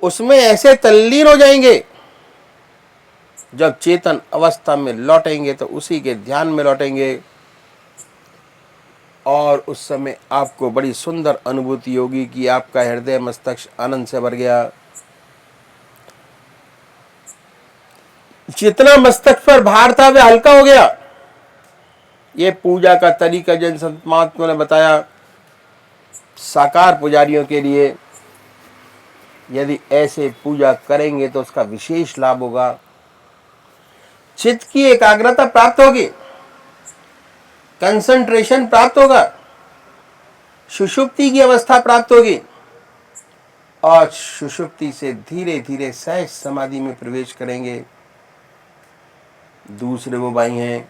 उसमें ऐसे तल्लीन हो जाएंगे, जब चेतन अवस्था में लौटेंगे तो उसी के ध्यान में लौटेंगे, और उस समय आपको बड़ी सुंदर अनुभूति होगी कि आपका हृदय मस्तिष्क आनंद से भर गया। जितना मस्तक पर भार था वह हल्का हो गया। ये पूजा का तरीका जैन संत महात्मा ने बताया साकार पुजारियों के लिए। यदि ऐसे पूजा करेंगे तो उसका विशेष लाभ होगा। चित्त की एकाग्रता प्राप्त होगी, कंसंट्रेशन प्राप्त होगा, सुषुप्ति की अवस्था प्राप्त होगी, और सुषुप्ति से धीरे धीरे सहज समाधि में प्रवेश करेंगे। दूसरे वो भाई हैं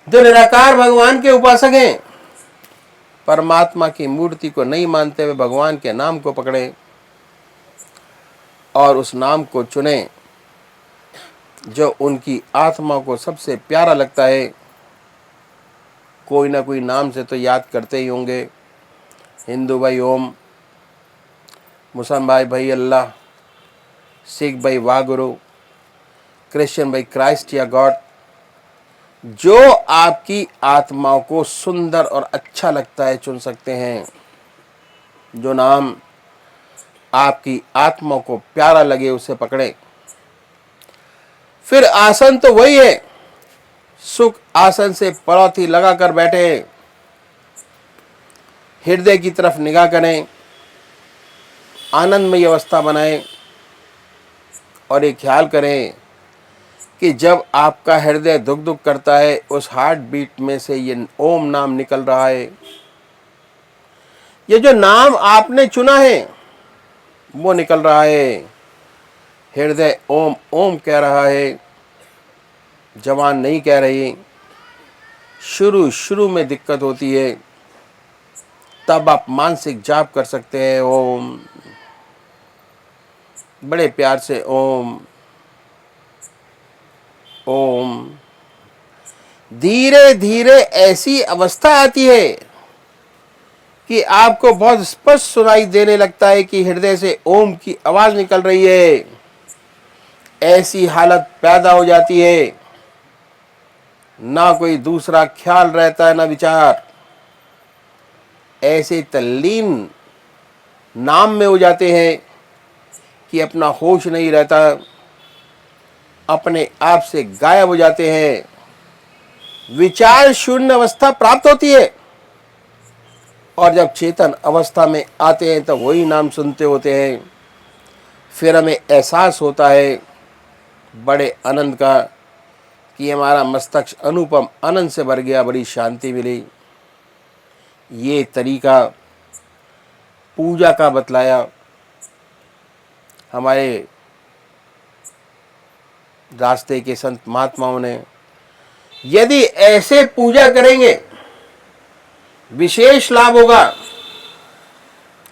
जो निराकार भगवान के उपासक हैं, परमात्मा की मूर्ति को नहीं मानते हुए भगवान के नाम को पकड़े और उस नाम को चुने जो उनकी आत्मा को सबसे प्यारा लगता है। कोई ना कोई नाम से तो याद करते ही होंगे। हिंदू भाई ओम, मुसलमान भाई अल्लाह, सिख भाई वाहगुरु, क्रिश्चियन भाई क्राइस्ट या गॉड। जो आपकी आत्मा को सुंदर और अच्छा लगता है चुन सकते हैं। जो नाम आपकी आत्मा को प्यारा लगे उसे पकड़े। फिर आसन तो वही है, सुख आसन से पड़ौती लगाकर बैठे, हृदय की तरफ निगाह करें, आनंदमय अवस्था बनाएं और एक ख्याल करें कि जब आपका हृदय धुक धुक करता है उस हार्ट बीट में से ये ओम नाम निकल रहा है। ये जो नाम आपने चुना है वो निकल रहा है। हृदय ओम ओम कह रहा है, जवान नहीं कह रही। शुरू में दिक्कत होती है, तब आप मानसिक जाप कर सकते हैं। ओम, बड़े प्यार से ओम ओम। धीरे धीरे ऐसी अवस्था आती है कि आपको बहुत स्पष्ट सुनाई देने लगता है कि हृदय से ओम की आवाज निकल रही है। ऐसी हालत पैदा हो जाती है, ना कोई दूसरा ख्याल रहता है ना विचार। ऐसे तल्लीन नाम में हो जाते हैं कि अपना होश नहीं रहता, अपने आप से गायब हो जाते हैं। विचार शून्य अवस्था प्राप्त होती है, और जब चेतन अवस्था में आते हैं तो वही नाम सुनते होते हैं। फिर हमें एहसास होता है बड़े आनंद का कि हमारा मस्तिष्क अनुपम आनंद से भर गया, बड़ी शांति मिली। ये तरीका पूजा का बतलाया हमारे रास्ते के संत महात्माओं ने। यदि ऐसे पूजा करेंगे विशेष लाभ होगा,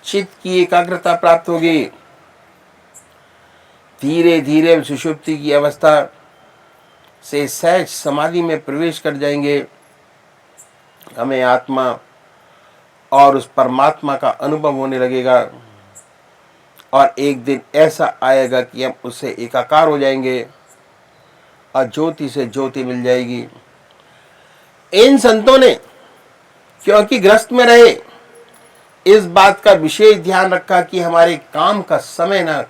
चित्त की एकाग्रता प्राप्त होगी, धीरे धीरे सुषुप्ति की अवस्था से सहज समाधि में प्रवेश कर जाएंगे। हमें आत्मा और उस परमात्मा का अनुभव होने लगेगा, और एक दिन ऐसा आएगा कि हम उससे एकाकार हो जाएंगे और ज्योति से ज्योति मिल जाएगी। इन संतों ने क्योंकि ग्रस्त में रहे, इस बात का विशेष ध्यान रखा कि हमारे काम का समय ना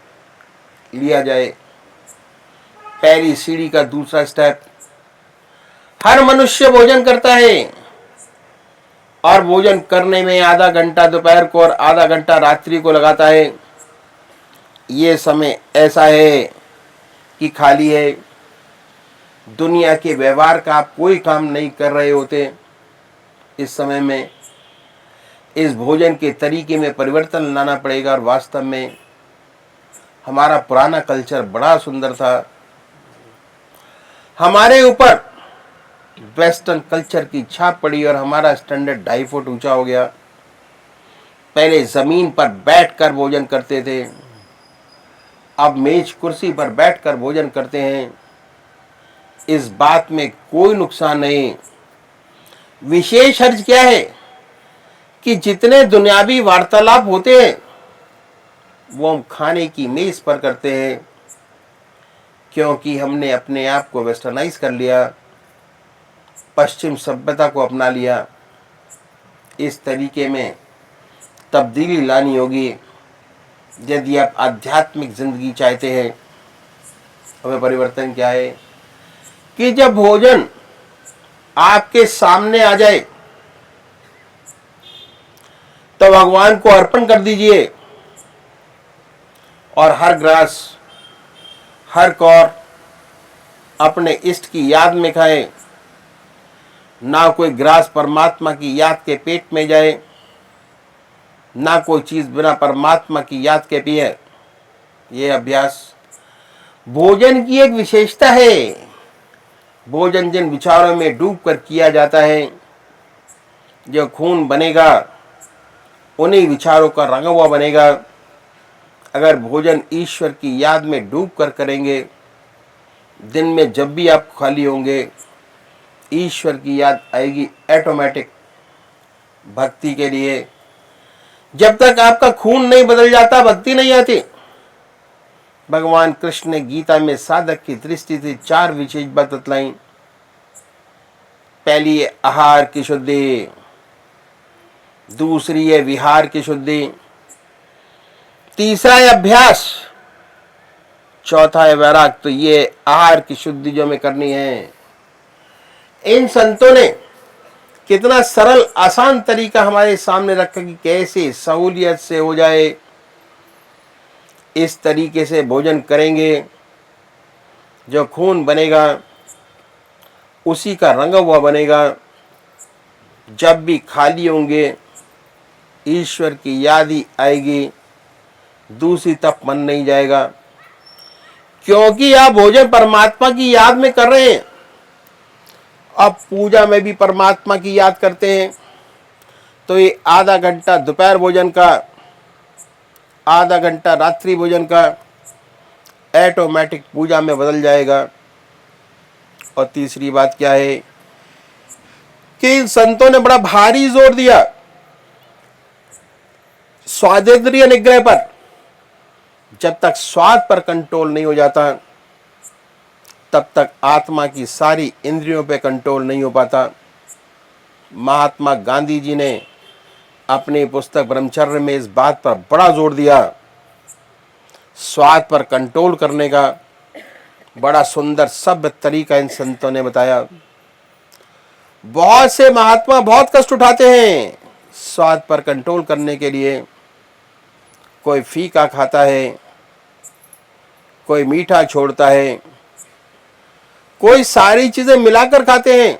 लिया जाए। पहली सीढ़ी का दूसरा स्टेप, हर मनुष्य भोजन करता है, और भोजन करने में आधा घंटा दोपहर को और आधा घंटा रात्रि को लगाता है। ये समय ऐसा है कि खाली है, दुनिया के व्यवहार का आप कोई काम नहीं कर रहे होते। इस समय में इस भोजन के तरीके में परिवर्तन लाना पड़ेगा। और वास्तव में हमारा पुराना कल्चर बड़ा सुंदर था। हमारे ऊपर वेस्टर्न कल्चर की छाप पड़ी और हमारा स्टैंडर्ड 2.5 फुट ऊंचा हो गया। पहले जमीन पर बैठकर भोजन करते थे, अब मेज कुर्सी पर बैठकर भोजन करते हैं। इस बात में कोई नुकसान नहीं। विशेष हर्ज क्या है कि जितने दुनियावी वार्तालाप होते हैं वो हम खाने की मेज पर करते हैं, क्योंकि हमने अपने आप को वेस्टर्नाइज कर लिया, पश्चिम सभ्यता को अपना लिया। इस तरीके में तब्दीली लानी होगी यदि आप आध्यात्मिक जिंदगी चाहते हैं। हमें परिवर्तन क्या है कि जब भोजन आपके सामने आ जाए तो भगवान को अर्पण कर दीजिए और हर ग्रास, हर कौर अपने इष्ट की याद में खाए। ना कोई ग्रास परमात्मा की याद के पेट में जाए, ना कोई चीज बिना परमात्मा की याद के पिए। ये अभ्यास भोजन की एक विशेषता है। भोजन जिन विचारों में डूबकर किया जाता है, जो खून बनेगा उन्हीं विचारों का रंगा हुआ बनेगा। अगर भोजन ईश्वर की याद में डूबकर करेंगे, दिन में जब भी आप खाली होंगे ईश्वर की याद आएगी ऑटोमेटिक भक्ति के लिए। जब तक आपका खून नहीं बदल जाता भक्ति नहीं आती। भगवान कृष्ण ने गीता में साधक की दृष्टि से 4 विशेष बात बतलाई। पहली है आहार की शुद्धि, दूसरी है विहार की शुद्धि, तीसरा है अभ्यास, चौथा है वैराग। तो ये आहार की शुद्धि जो हमें करनी है, इन संतों ने कितना सरल आसान तरीका हमारे सामने रखा कि कैसे सहूलियत से हो जाए। इस तरीके से भोजन करेंगे, जो खून बनेगा उसी का रंगा हुआ बनेगा। जब भी खाली होंगे ईश्वर की याद ही आएगी, दूसरी तक मन नहीं जाएगा, क्योंकि आप भोजन परमात्मा की याद में कर रहे हैं। अब पूजा में भी परमात्मा की याद करते हैं, तो ये आधा घंटा दोपहर भोजन का, आधा घंटा रात्रि भोजन का ऑटोमेटिक पूजा में बदल जाएगा। और तीसरी बात क्या है कि इन संतों ने बड़ा भारी जोर दिया स्वादेंद्रिय निग्रह पर। जब तक स्वाद पर कंट्रोल नहीं हो जाता तब तक आत्मा की सारी इंद्रियों पे कंट्रोल नहीं हो पाता। महात्मा गांधी जी ने अपनी पुस्तक ब्रह्मचर्य में इस बात पर बड़ा जोर दिया। स्वाद पर कंट्रोल करने का बड़ा सुंदर सभ्य तरीका इन संतों ने बताया। बहुत से महात्मा बहुत कष्ट उठाते हैं स्वाद पर कंट्रोल करने के लिए। कोई फीका खाता है, कोई मीठा छोड़ता है, कोई सारी चीजें मिलाकर खाते हैं,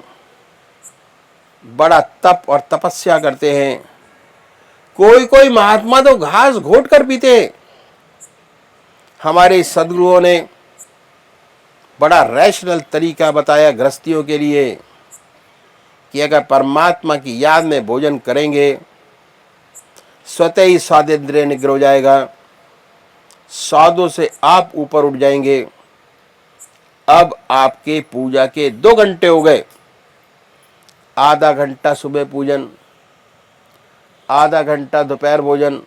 बड़ा तप और तपस्या करते हैं। कोई महात्मा तो घास घोट कर पीते हैं। हमारे सदगुरुओं ने बड़ा रैशनल तरीका बताया गृहस्थियों के लिए कि अगर परमात्मा की याद में भोजन करेंगे स्वतः ही स्वादेंद्रिय निग्रह हो जाएगा। स्वादों से आप ऊपर उठ जाएंगे। अब आपके पूजा के 2 घंटे हो गए। आधा घंटा सुबह पूजन, आधा घंटा दोपहर भोजन,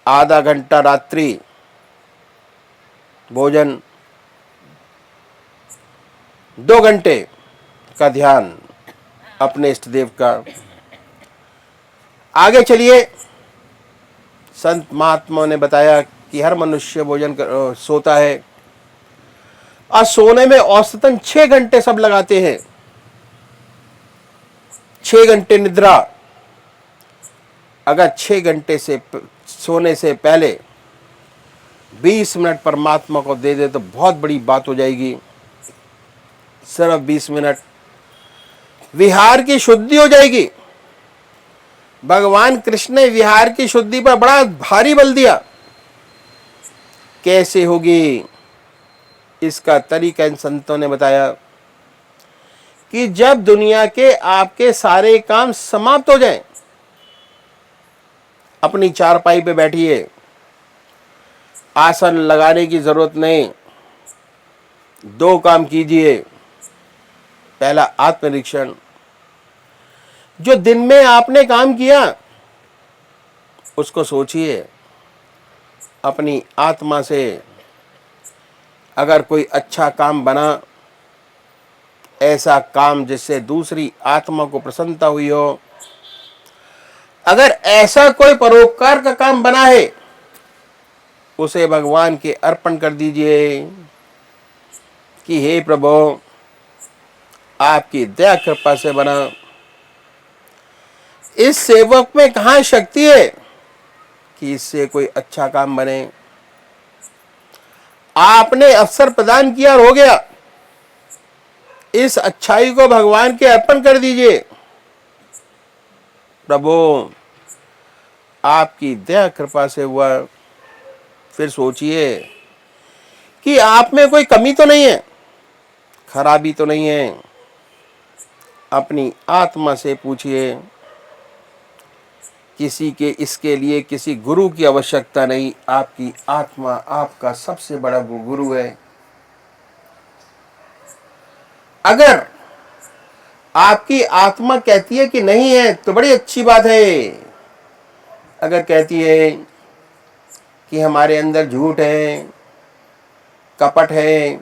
आधा घंटा रात्रि भोजन, 2 घंटे का ध्यान अपने इष्ट देव का। आगे चलिए। संत महात्माओं ने बताया कि हर मनुष्य भोजन सोता है और सोने में औसतन 6 घंटे सब लगाते हैं। 6 घंटे निद्रा। अगर 6 घंटे से सोने से पहले 20 मिनट परमात्मा को दे दे तो बहुत बड़ी बात हो जाएगी। सिर्फ 20 मिनट विहार की शुद्धि हो जाएगी। भगवान कृष्ण ने विहार की शुद्धि पर बड़ा भारी बल दिया। कैसे होगी इसका तरीका इन संतों ने बताया कि जब दुनिया के आपके सारे काम समाप्त हो जाएं, अपनी चारपाई पे बैठिए, आसन लगाने की जरूरत नहीं। 2 काम कीजिए। पहला आत्मनिरीक्षण। जो दिन में आपने काम किया उसको सोचिए अपनी आत्मा से अगर कोई अच्छा काम बना, ऐसा काम जिससे दूसरी आत्मा को प्रसन्नता हुई हो, अगर ऐसा कोई परोपकार का काम बना है, उसे भगवान के अर्पण कर दीजिए कि हे प्रभु, आपकी दया कृपा से बना। इस सेवक में कहाँ शक्ति है कि इससे कोई अच्छा काम बने। आपने अवसर प्रदान किया और हो गया, इस अच्छाई को भगवान के अर्पण कर दीजिए। प्रभु, आपकी दया कृपा से हुआ। फिर सोचिए कि आप में कोई कमी तो नहीं है, खराबी तो नहीं है। अपनी आत्मा से पूछिए। किसी के इसके लिए किसी गुरु की आवश्यकता नहीं, आपकी आत्मा आपका सबसे बड़ा गुरु है। अगर आपकी आत्मा कहती है कि नहीं है तो बड़ी अच्छी बात है। अगर कहती है कि हमारे अंदर झूठ है, कपट है,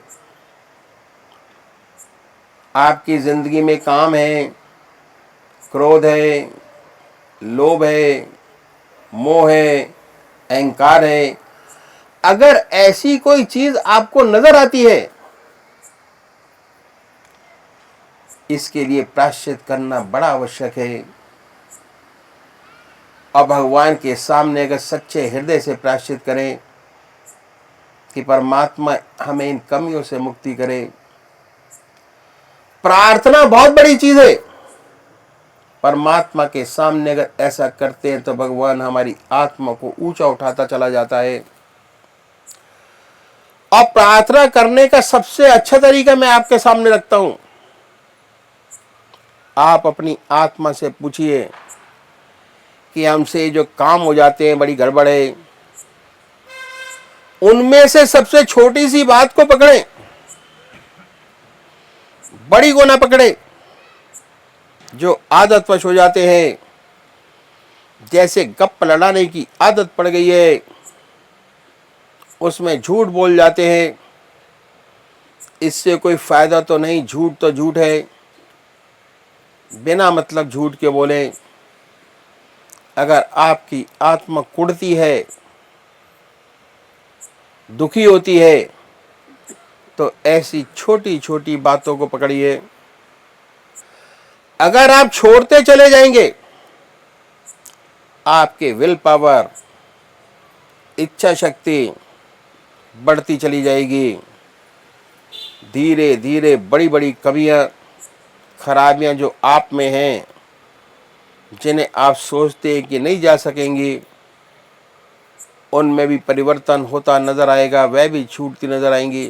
आपकी जिंदगी में काम है, क्रोध है, लोभ है, मोह है, अहंकार है, अगर ऐसी कोई चीज आपको नजर आती है, इसके लिए प्रायश्चित करना बड़ा आवश्यक है। और भगवान के सामने अगर सच्चे हृदय से प्रायश्चित करें कि परमात्मा हमें इन कमियों से मुक्ति करे। प्रार्थना बहुत बड़ी चीज है। परमात्मा के सामने अगर ऐसा करते हैं तो भगवान हमारी आत्मा को ऊंचा उठाता चला जाता है। और प्रार्थना करने का सबसे अच्छा तरीका मैं आपके सामने रखता हूं। आप अपनी आत्मा से पूछिए कि हमसे जो काम हो जाते हैं बड़ी गड़बड़ है, उनमें से सबसे छोटी सी बात को पकड़ें, बड़ी को ना पकड़े। जो आदतवश हो जाते हैं, जैसे गप लड़ाने की आदत पड़ गई है, उसमें झूठ बोल जाते हैं, इससे कोई फायदा तो नहीं, झूठ तो झूठ है, बिना मतलब झूठ के बोले। अगर आपकी आत्मा कुढ़ती है, दुखी होती है, तो ऐसी छोटी छोटी बातों को पकड़िए। अगर आप छोड़ते चले जाएंगे, आपके विल पावर, इच्छा शक्ति बढ़ती चली जाएगी। धीरे धीरे बड़ी बड़ी कमियां, खराबियां जो आप में हैं, जिन्हें आप सोचते हैं कि नहीं जा सकेंगी, उनमें भी परिवर्तन होता नजर आएगा, वह भी छूटती नजर आएंगी।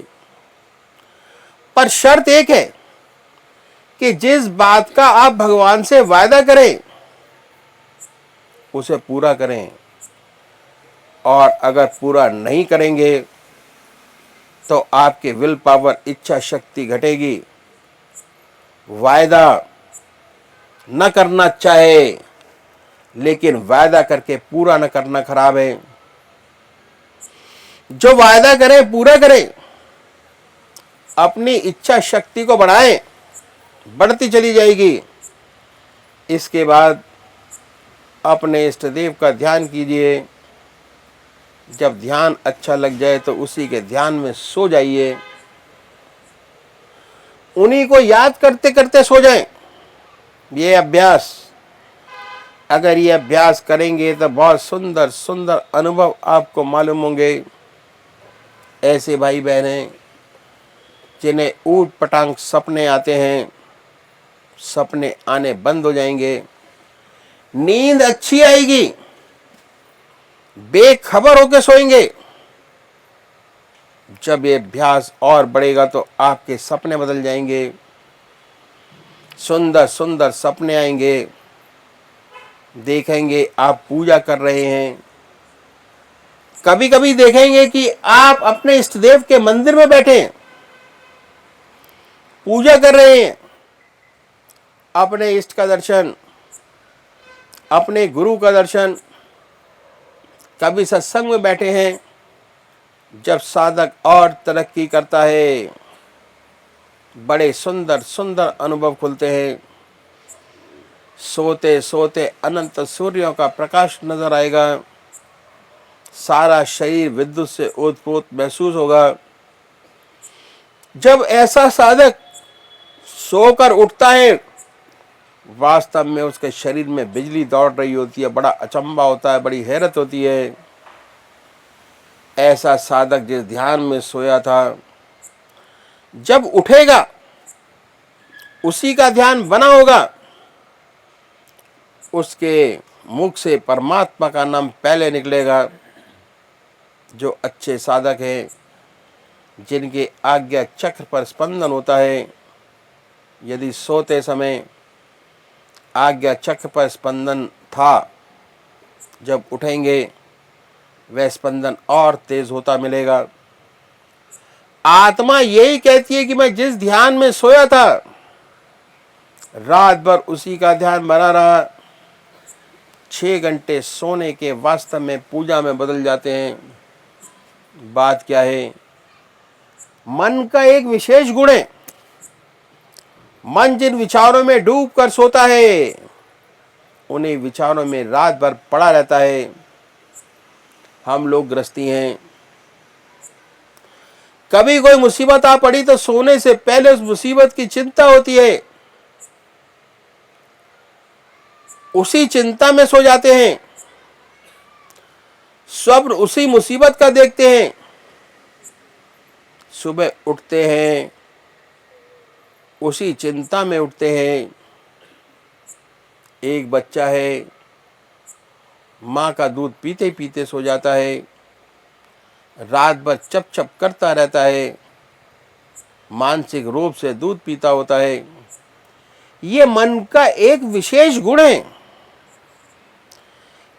पर शर्त एक है कि जिस बात का आप भगवान से वायदा करें, उसे पूरा करें। और अगर पूरा नहीं करेंगे तो आपके विल पावर, इच्छा शक्ति घटेगी। वायदा न करना चाहे लेकिन वायदा करके पूरा न करना खराब है। जो वायदा करें पूरा करें, अपनी इच्छा शक्ति को बढ़ाएं, बढ़ती चली जाएगी। इसके बाद अपने इष्ट देव का ध्यान कीजिए। जब ध्यान अच्छा लग जाए तो उसी के ध्यान में सो जाइए। उन्हीं को याद करते करते सो जाएं। ये अभ्यास, अगर ये अभ्यास करेंगे तो बहुत सुंदर सुंदर अनुभव आपको मालूम होंगे। ऐसे भाई बहन हैं जिन्हें ऊट पटांग सपने आते हैं, सपने आने बंद हो जाएंगे, नींद अच्छी आएगी, बेखबर होकर सोएंगे। जब ये अभ्यास और बढ़ेगा तो आपके सपने बदल जाएंगे, सुंदर सुंदर सपने आएंगे। देखेंगे आप पूजा कर रहे हैं, कभी कभी देखेंगे कि आप अपने इष्ट देव के मंदिर में बैठे हैं, पूजा कर रहे हैं। अपने इष्ट का दर्शन, अपने गुरु का दर्शन, कभी सत्संग में बैठे हैं, जब साधक और तरक्की करता है, बड़े सुंदर सुंदर अनुभव खुलते हैं। सोते सोते अनंत सूर्यों का प्रकाश नजर आएगा। सारा शरीर विद्युत से ओतप्रोत महसूस होगा। जब ऐसा साधक सोकर उठता है, वास्तव में उसके शरीर में बिजली दौड़ रही होती है। बड़ा अचंभा होता है, बड़ी हैरत होती है। ऐसा साधक जिस ध्यान में सोया था, जब उठेगा उसी का ध्यान बना होगा। उसके मुख से परमात्मा का नाम पहले निकलेगा। जो अच्छे साधक हैं, जिनके आज्ञा चक्र पर स्पंदन होता है, यदि सोते समय आज्ञा चक्र पर स्पंदन था, जब उठेंगे वह स्पंदन और तेज होता मिलेगा। आत्मा यही कहती है कि मैं जिस ध्यान में सोया था, रात भर उसी का ध्यान बना रहा। 6 घंटे सोने के वास्तव में पूजा में बदल जाते हैं। बात क्या है? मन का एक विशेष गुण है। मन जिन विचारों में डूब कर सोता है, उन्हीं विचारों में रात भर पड़ा रहता है। हम लोग गृहस्थी हैं। कभी कोई मुसीबत आ पड़ी तो सोने से पहले उस मुसीबत की चिंता होती है। उसी चिंता में सो जाते हैं। स्वप्न उसी मुसीबत का देखते हैं। सुबह उठते हैं, उसी चिंता में उठते हैं। एक बच्चा है, माँ का दूध पीते पीते सो जाता है। रात भर चप चप करता रहता है। मानसिक रूप से दूध पीता होता है। ये मन का एक विशेष गुण है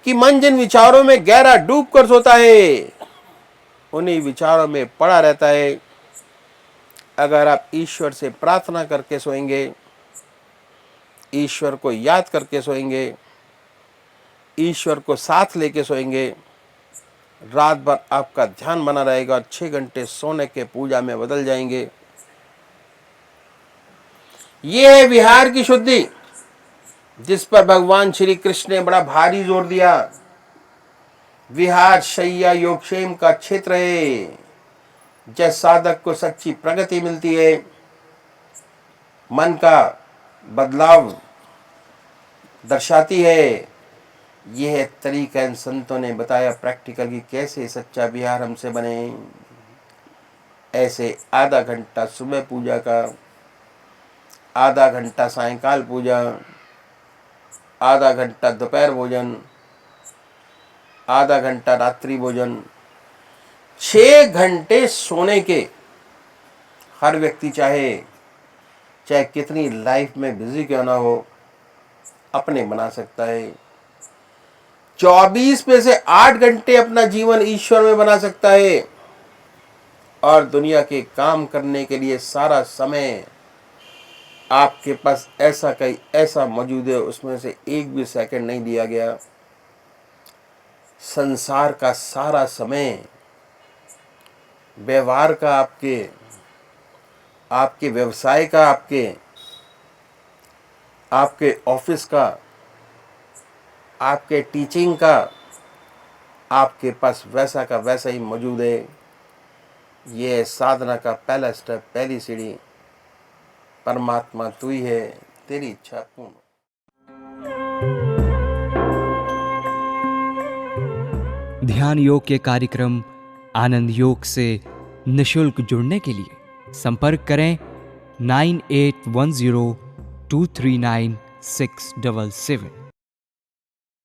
कि मन जिन विचारों में गहरा डूब कर सोता है, उन्हीं विचारों में पड़ा रहता है। अगर आप ईश्वर से प्रार्थना करके सोएंगे, ईश्वर को याद करके सोएंगे, ईश्वर को साथ लेके सोएंगे, रात भर आपका ध्यान बना रहेगा और 6 घंटे सोने के पूजा में बदल जाएंगे। ये है विहार की शुद्धि, जिस पर भगवान श्री कृष्ण ने बड़ा भारी जोर दिया। विहार शैया योगक्षेम का क्षेत्र है। जब साधक को सच्ची प्रगति मिलती है, मन का बदलाव दर्शाती है। यह तरीका इन संतों ने बताया प्रैक्टिकल कि कैसे सच्चा विहार हमसे बने। ऐसे आधा घंटा सुबह पूजा का, आधा घंटा सायंकाल पूजा, आधा घंटा दोपहर भोजन, आधा घंटा रात्रि भोजन, 6 घंटे सोने के हर व्यक्ति चाहे कितनी लाइफ में बिजी क्यों ना हो, अपने बना सकता है। 24 में से 8 घंटे अपना जीवन ईश्वर में बना सकता है और दुनिया के काम करने के लिए सारा समय आपके पास ऐसा मौजूद है, उसमें से एक भी सेकंड नहीं दिया गया। संसार का सारा समय, व्यवहार का, आपके व्यवसाय का, आपके ऑफिस का, आपके टीचिंग का, आपके पास वैसा का वैसा ही मौजूद है। ये साधना का पहला स्टेप, पहली सीढ़ी। परमात्मा तू ही है, तेरी इच्छा पूर्ण। ध्यान योग के कार्यक्रम आनंद योग से निशुल्क जुड़ने के लिए संपर्क करें 9810239677।